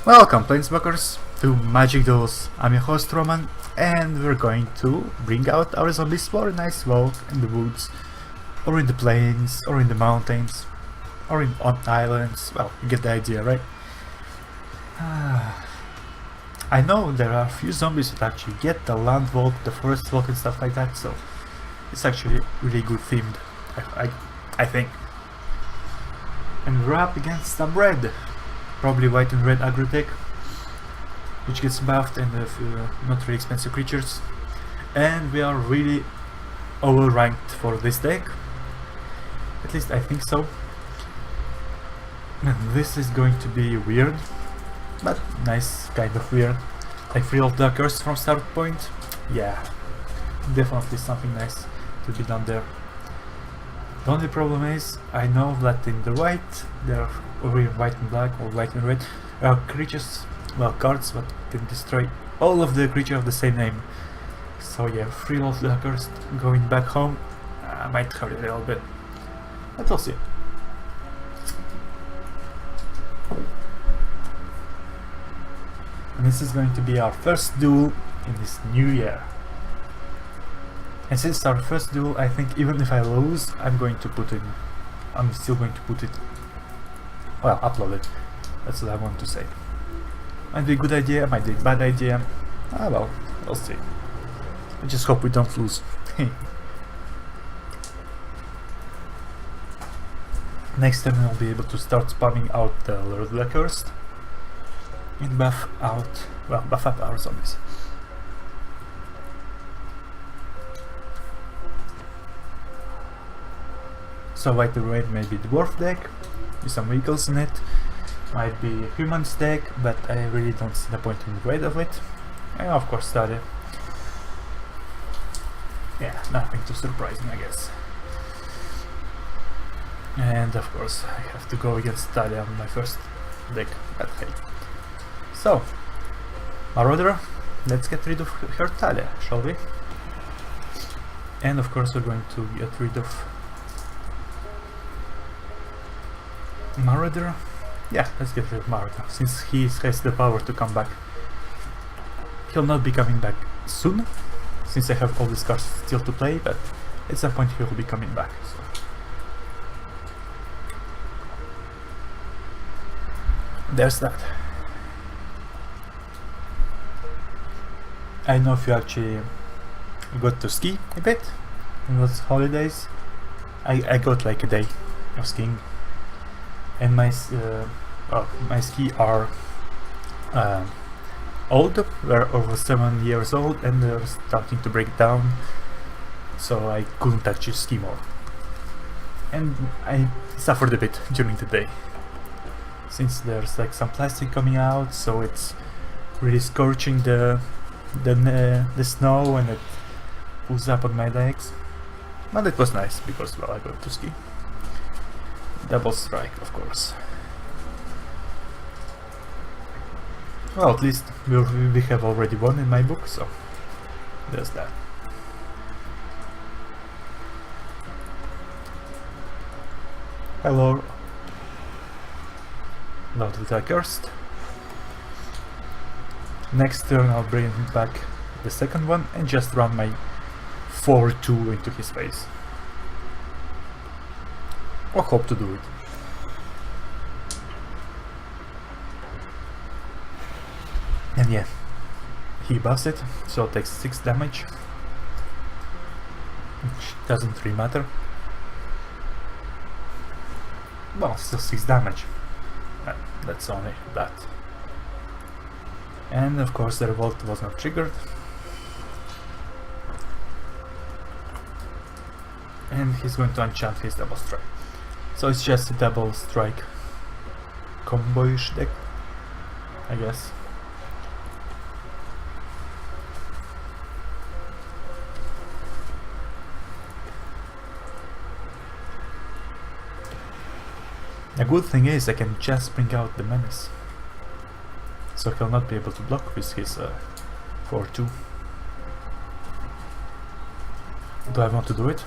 Welcome, Planeswalkers, to Magic Duels. I'm your host Roman, and we're going to bring out our zombies for a nice walk in the woods, or in the plains, or in the mountains, or on islands. Well, you get the idea, right? I know there are a few zombies that actually get the land walk, the forest walk, and stuff like that, so it's actually really good themed, I think. And we're up against some red. Probably white and red aggro deck, which gets buffed and not really expensive creatures. And we are really overranked for this deck. At least I think so. And this is going to be weird, but nice kind of weird. Like free of the curse from start point. Yeah, definitely something nice to be done there. The only problem is, I know that in the white, there are, or in white and black, or white and red, are creatures, well, cards that can destroy all of the creatures of the same name. So yeah, free of the curse going back home might hurt a little bit, but we'll see. And this is going to be our first duel in this new year. And since it's our first duel, I think even if I lose, I'm still going to put it, well, upload it. That's what I want to say. Might be a good idea, might be a bad idea. Well, we'll see. I just hope we don't lose. Next time I'll be able to start spamming out the Lord of the Cursed and buff up our zombies. So white and red may be dwarf deck with some vehicles in it, might be a humans deck, but I really don't see the point in red of it. And of course Stadia. Yeah, nothing too surprising, I guess. And of course I have to go against Stadia on my first deck, but hey. So, Marauder, let's get rid of her Talia, shall we? And of course we're going to get rid of Marauder. Yeah, let's get rid of Marauder, since he has the power to come back. He'll not be coming back soon, since I have all these cards still to play, but at some point he'll be coming back. So. There's that. I don't know if you actually got to ski a bit in those holidays. I got like a day of skiing. And my ski are old, they're over 7 years old, and they're starting to break down, so I couldn't actually ski more. And I suffered a bit during the day, since there's like some plastic coming out, so it's really scorching the snow, and it pulls up on my legs. But it was nice, because well, I got to ski. Double strike, of course. Well, at least we have already won in my book, so there's that. Hello, Lord of the Cursed. Next turn I'll bring back the second one and just run my 4-2 into his face. Or hope to do it. And yeah, he buffs it, so it takes 6 damage, which doesn't really matter. Well, still 6 damage. That's only that. And of course the revolt was not triggered. And he's going to enchant his double strike. So it's just a double strike combo-ish deck, I guess. The good thing is I can just bring out the menace, so he'll not be able to block with his 4-2. Do I want to do it?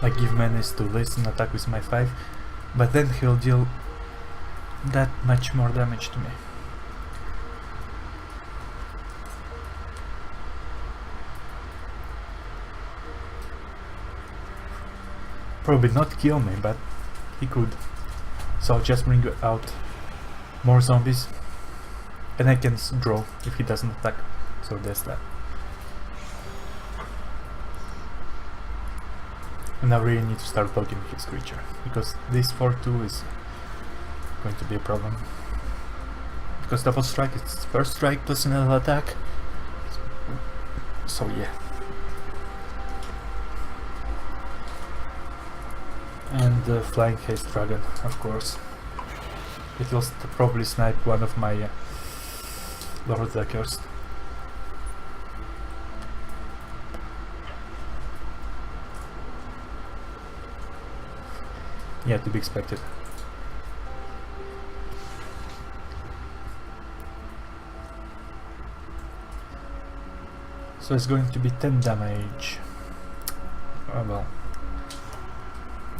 Like give menace to listen, attack with my 5, but then he'll deal that much more damage to me. Probably not kill me, but he could. So I'll just bring out more zombies, and I can draw if he doesn't attack. So there's that. And I really need to start blocking his creature, because this 4-2 is going to be a problem. Because double strike, it's first strike plus another attack. So yeah. And the flying haste dragon, of course. It will probably snipe one of my Lord Deckers. Yeah, to be expected. So it's going to be 10 damage. Oh well.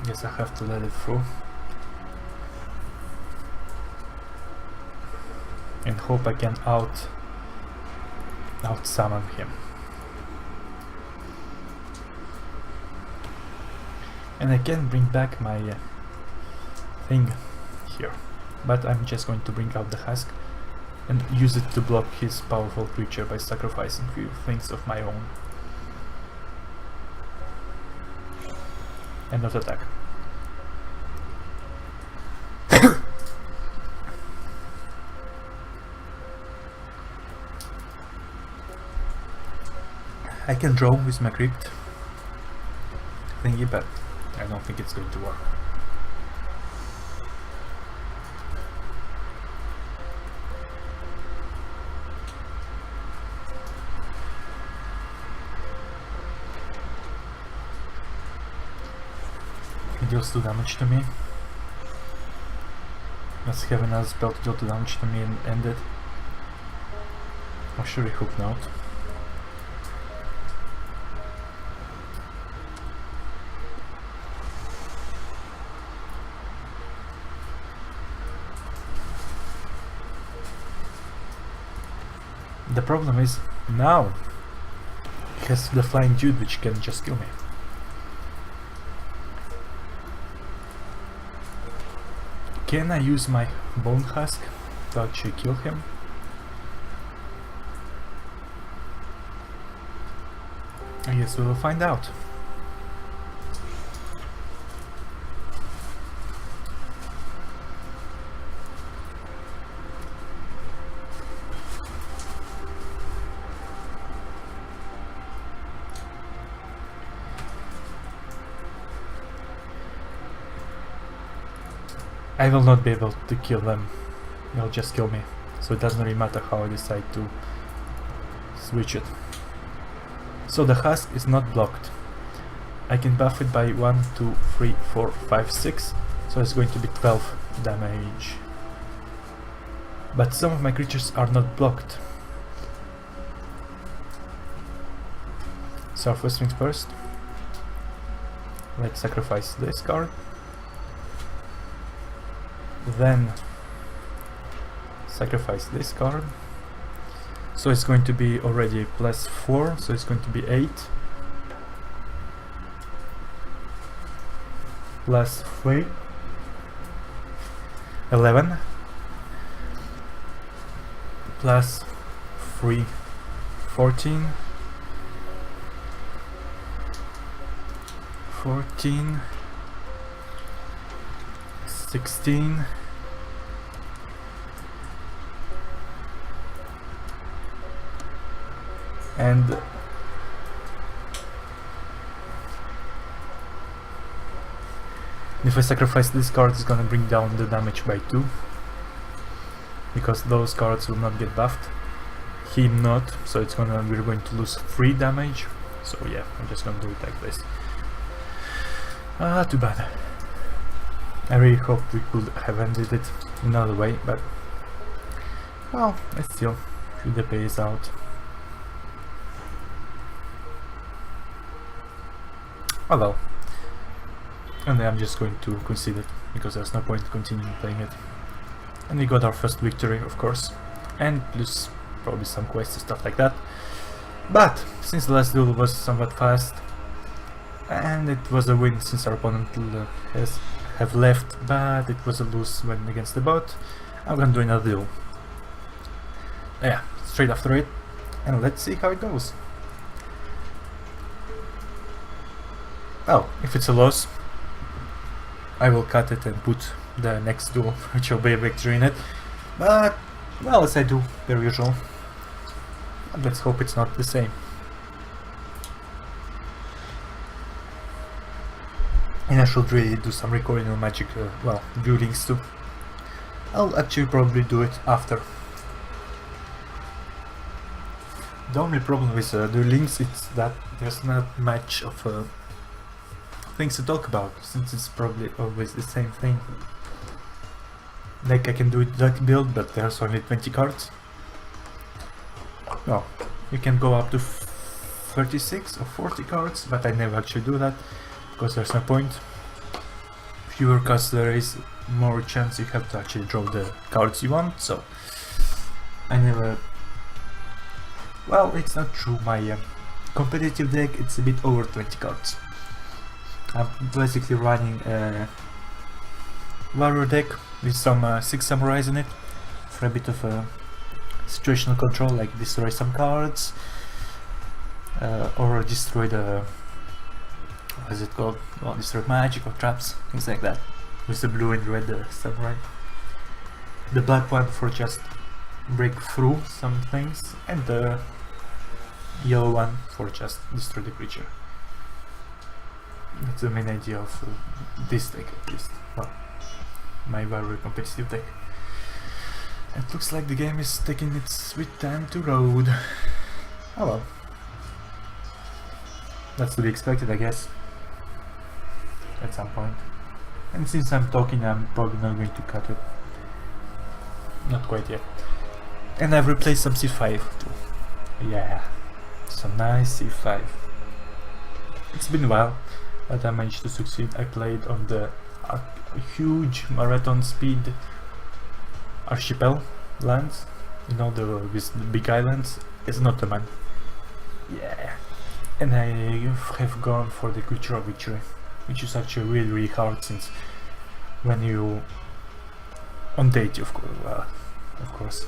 Guess I have to let it through. And hope I can out summon him. And I can bring back my thing here. But I'm just going to bring out the husk and use it to block his powerful creature by sacrificing few things of my own. And not attack. I can draw with my crypt thingy, but I don't think it's going to work. He deals 2 damage to me. Let's have another spell to deal 2 damage to me and end it. Or should we hook note? The problem is, now he has the flying dude which can just kill me. Can I use my bone husk to actually kill him? I guess we will find out. I will not be able to kill them, they'll just kill me, so it doesn't really matter how I decide to switch it. So the husk is not blocked. I can buff it by 1, 2, 3, 4, 5, 6, so it's going to be 12 damage. But some of my creatures are not blocked. So first things first, let's sacrifice this card. Then sacrifice this card. So it's going to be already plus 4, so it's going to be 8. Plus 3. 11. Plus 3. 14. 14. 16. And if I sacrifice this card, it's gonna bring down the damage by 2, because those cards will not get buffed. Him not, so we're going to lose 3 damage. So yeah, I'm just gonna do it like this. Too bad. I really hope we could have ended it another way, but well, let's still shoot the pace out. Oh well. And then I'm just going to concede it, because there's no point continuing playing it. And we got our first victory, of course, and plus probably some quests and stuff like that. But since the last duel was somewhat fast, and it was a win since our opponent have left, but it was a lose when against the bot, I'm gonna do another duel. Yeah, straight after it, and let's see how it goes. Oh, if it's a loss, I will cut it and put the next duel, which will be a victory in it. But, well, as I do, per usual. And let's hope it's not the same. And I should really do some recording on magic, well, buildings too. I'll actually probably do it after. The only problem with the links is that there's not much of things to talk about, since it's probably always the same thing. Like I can do it duck build, but there's only 20 cards. No, you can go up to 36 or 40 cards, but I never actually do that, because there's no point. Fewer cards there is, more chance you have to actually draw the cards you want, so I never... Well, it's not true, my competitive deck, it's a bit over 20 cards. I'm basically running a warrior deck with some 6 samurais in it, for a bit of situational control, like destroy some cards, or destroy the... what is it called? Well, destroy magic or traps, things like that. With the blue and red samurai. The black one for just break through some things, and the yellow one for just destroy the creature. That's the main idea of this deck, at least. Well, my very competitive deck. It looks like the game is taking its sweet time to load. Oh well. That's to be expected, I guess. At some point. And since I'm talking, I'm probably not going to cut it. Not quite yet. And I've replaced some C5 too. Yeah. Some nice C5. It's been a while, but I managed to succeed. I played on the huge marathon speed archipel lands, you know, with the big islands. It's not a man. Yeah. And I have gone for the cultural victory, which is actually really hard, since when you on date, of course,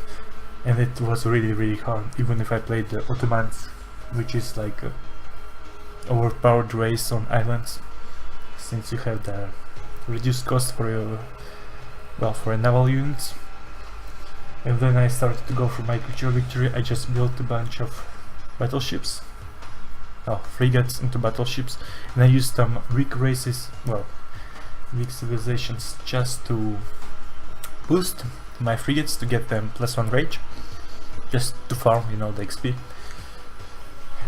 and it was really hard, even if I played the Ottomans, which is like a overpowered race on islands, since you have the reduced cost for your, well, for a naval units. And then I started to go for my cultural victory. I just built a bunch of battleships, frigates into battleships, and I used some weak races, well, weak civilizations, just to boost my frigates to get them +1 rage, just to farm, you know, the XP.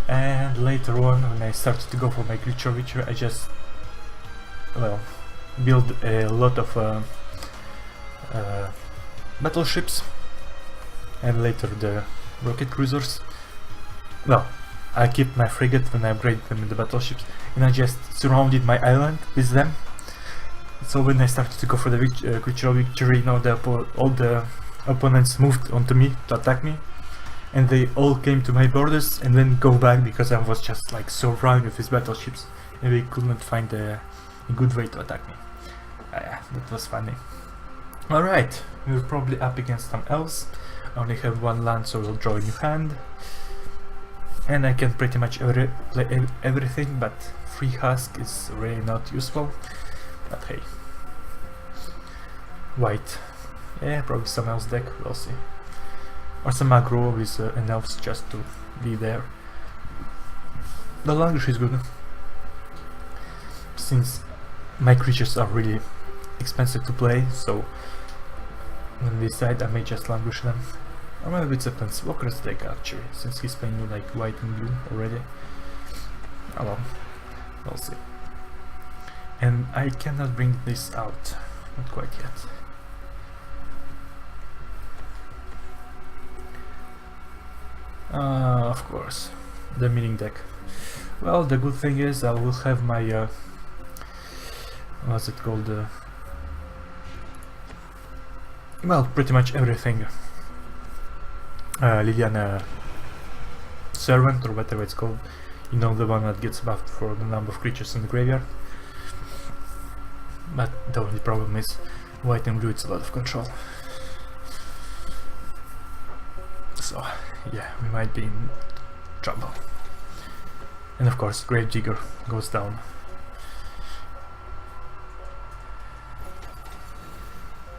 And later on, when I started to go for my cultural victory, I just, well, build a lot of battleships, and later the rocket cruisers. Well, I keep my frigate when I upgrade them in the battleships, and I just surrounded my island with them. So when I started to go for the cultural victory, you know, all the opponents moved onto me to attack me, and they all came to my borders and then go back, because I was just like surrounded with these battleships, and they could not find a good way to attack me. Yeah, that was funny. Alright, we're probably up against some elves. I only have 1 land, so we'll draw a new hand. And I can pretty much play everything, but 3 husk is really not useful. But hey. White. Yeah, probably some else deck, we'll see. Or some aggro with an elves just to be there. The language is good, since my creatures are really expensive to play, so when we decide I may just languish them. Or maybe it's a Planeswalker's deck actually, since he's playing with like white and blue already. Oh well, we'll see. And I cannot bring this out, not quite yet. Of course, the meeting deck. Well, the good thing is I will have my what's it called, well, pretty much everything. Liliana Servant, or whatever it's called, you know, the one that gets buffed for the number of creatures in the graveyard. But the only problem is white and blue, it's a lot of control. So yeah, we might be in trouble. And of course Gravedigger goes down.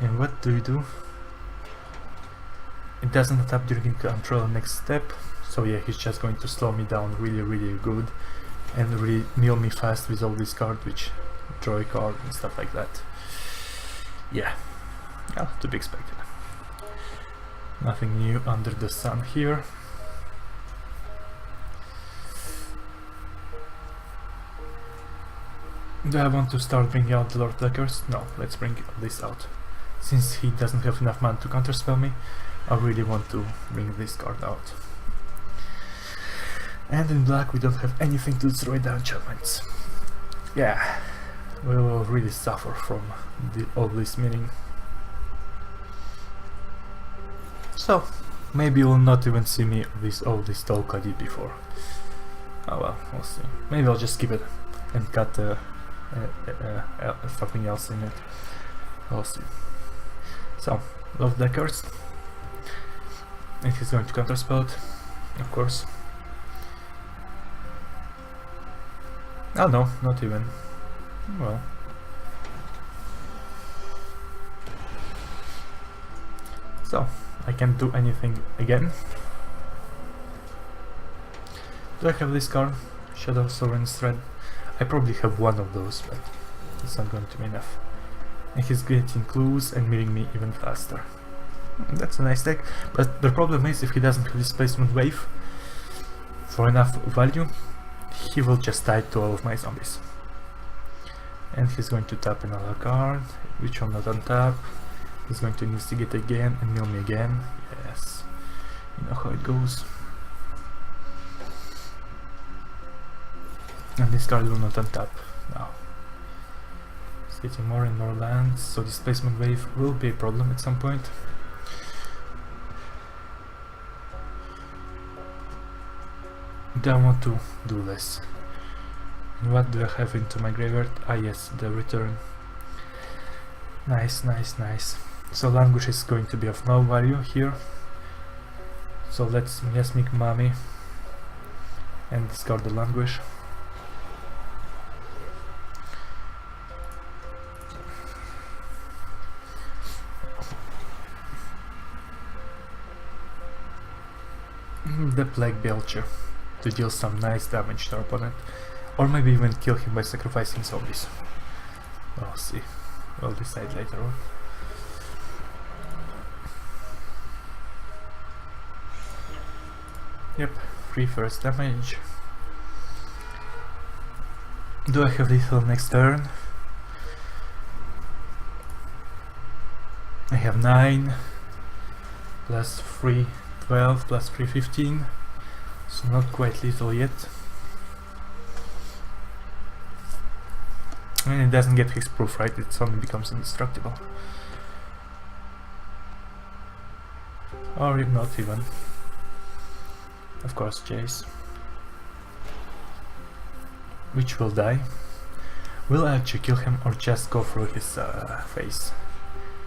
And what do we do? It doesn't tap during control next step, so yeah, he's just going to slow me down really good and really mill me fast with all these cards, which draw a card and stuff like that. Yeah, well, to be expected. Nothing new under the sun here. Do I want to start bringing out the Lord Deckers? No, let's bring this out. Since he doesn't have enough mana to counterspell me, I really want to bring this card out. And in black we don't have anything to destroy the enchantments. Yeah, we will really suffer from all this meaning. So, maybe you will not even see me with all this talk I did before. Oh well, we'll see. Maybe I'll just skip it and cut something else in it. We'll see. So, Love Deckers. And he's going to counterspell it, of course. Oh no, not even. Well. So, I can't do anything again. Do I have this card? Shadow Sovereign's Thread? I probably have one of those, but it's not going to be enough. And he's getting clues and mirroring me even faster. That's a nice deck, but the problem is if he doesn't have Displacement Wave for enough value, he will just die to all of my zombies. And he's going to tap another card, which will not untap. He's going to investigate again and mill me again. Yes, you know how it goes. And this card will not untap now. It's getting more and more lands, so Displacement Wave will be a problem at some point. Do I want to do this? And what do I have into my graveyard? Ah yes, the return. Nice, nice, nice. So Languish is going to be of no value here. So let's just make Mummy and discard the Languish. The Plague Belcher to deal some nice damage to our opponent, or maybe even kill him by sacrificing zombies. We'll see. We'll decide later on. Yep, 3 first damage. Do I have lethal next turn? I have 9 plus 3, 12 plus 3, 15. So not quite lethal yet. I mean, it doesn't get hexproof, right? It only becomes indestructible. Or not even. Of course, Jace. Which will die. Will I actually kill him or just go through his face?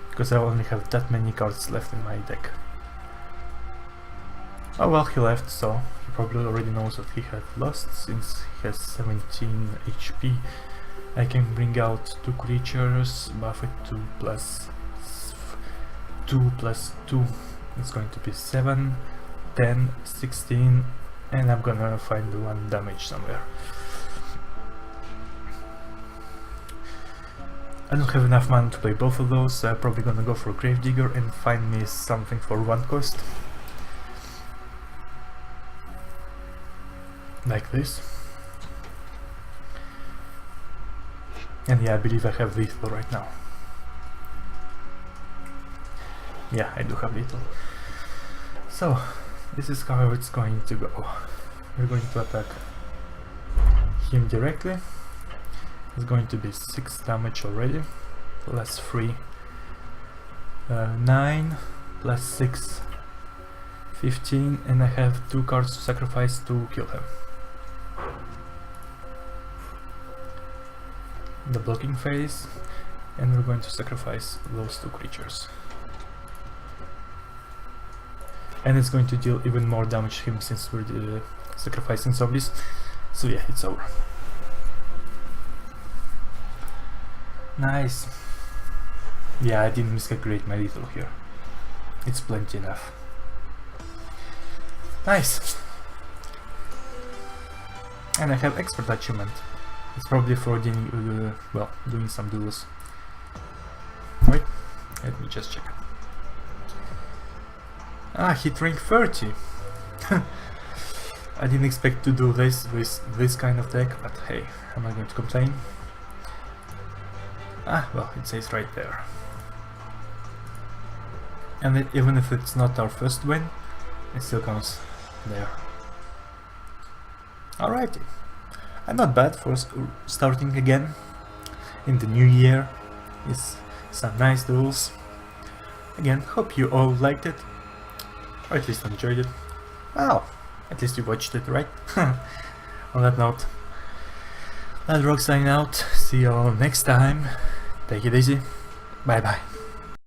Because I only have that many cards left in my deck. Oh well, he left, so he probably already knows what he had lost, since he has 17 HP. I can bring out 2 creatures, buff it to plus 2 plus 2. It's going to be 7, 10, 16, and I'm gonna find 1 damage somewhere. I don't have enough mana to play both of those, so I'm probably gonna go for Gravedigger and find me something for 1 cost. Like this. And yeah, I believe I have lethal right now. Yeah, I do have lethal. So, this is how it's going to go. We're going to attack him directly. It's going to be 6 damage already, plus 3 9 plus 6, 15, and I have 2 cards to sacrifice to kill him. The blocking phase, and we're going to sacrifice those 2 creatures. And it's going to deal even more damage to him since we're sacrificing zombies. So yeah, it's over. Nice. Yeah, I didn't miscalculate my lethal here. It's plenty enough. Nice. And I have expert achievement. It's probably for doing, well, doing some duels. Wait, let me just check. Ah, hit rank 30. I didn't expect to do this with this kind of deck, but hey, I'm not going to complain. Ah, well, it says right there. And even if it's not our first win, it still counts there. Alrighty. And not bad for starting again in the new year. It's some nice duels. Again, hope you all liked it, or at least enjoyed it. Well, at least you watched it, right? On that note, that's Rock signing out. See you all next time. Take it easy. Bye bye.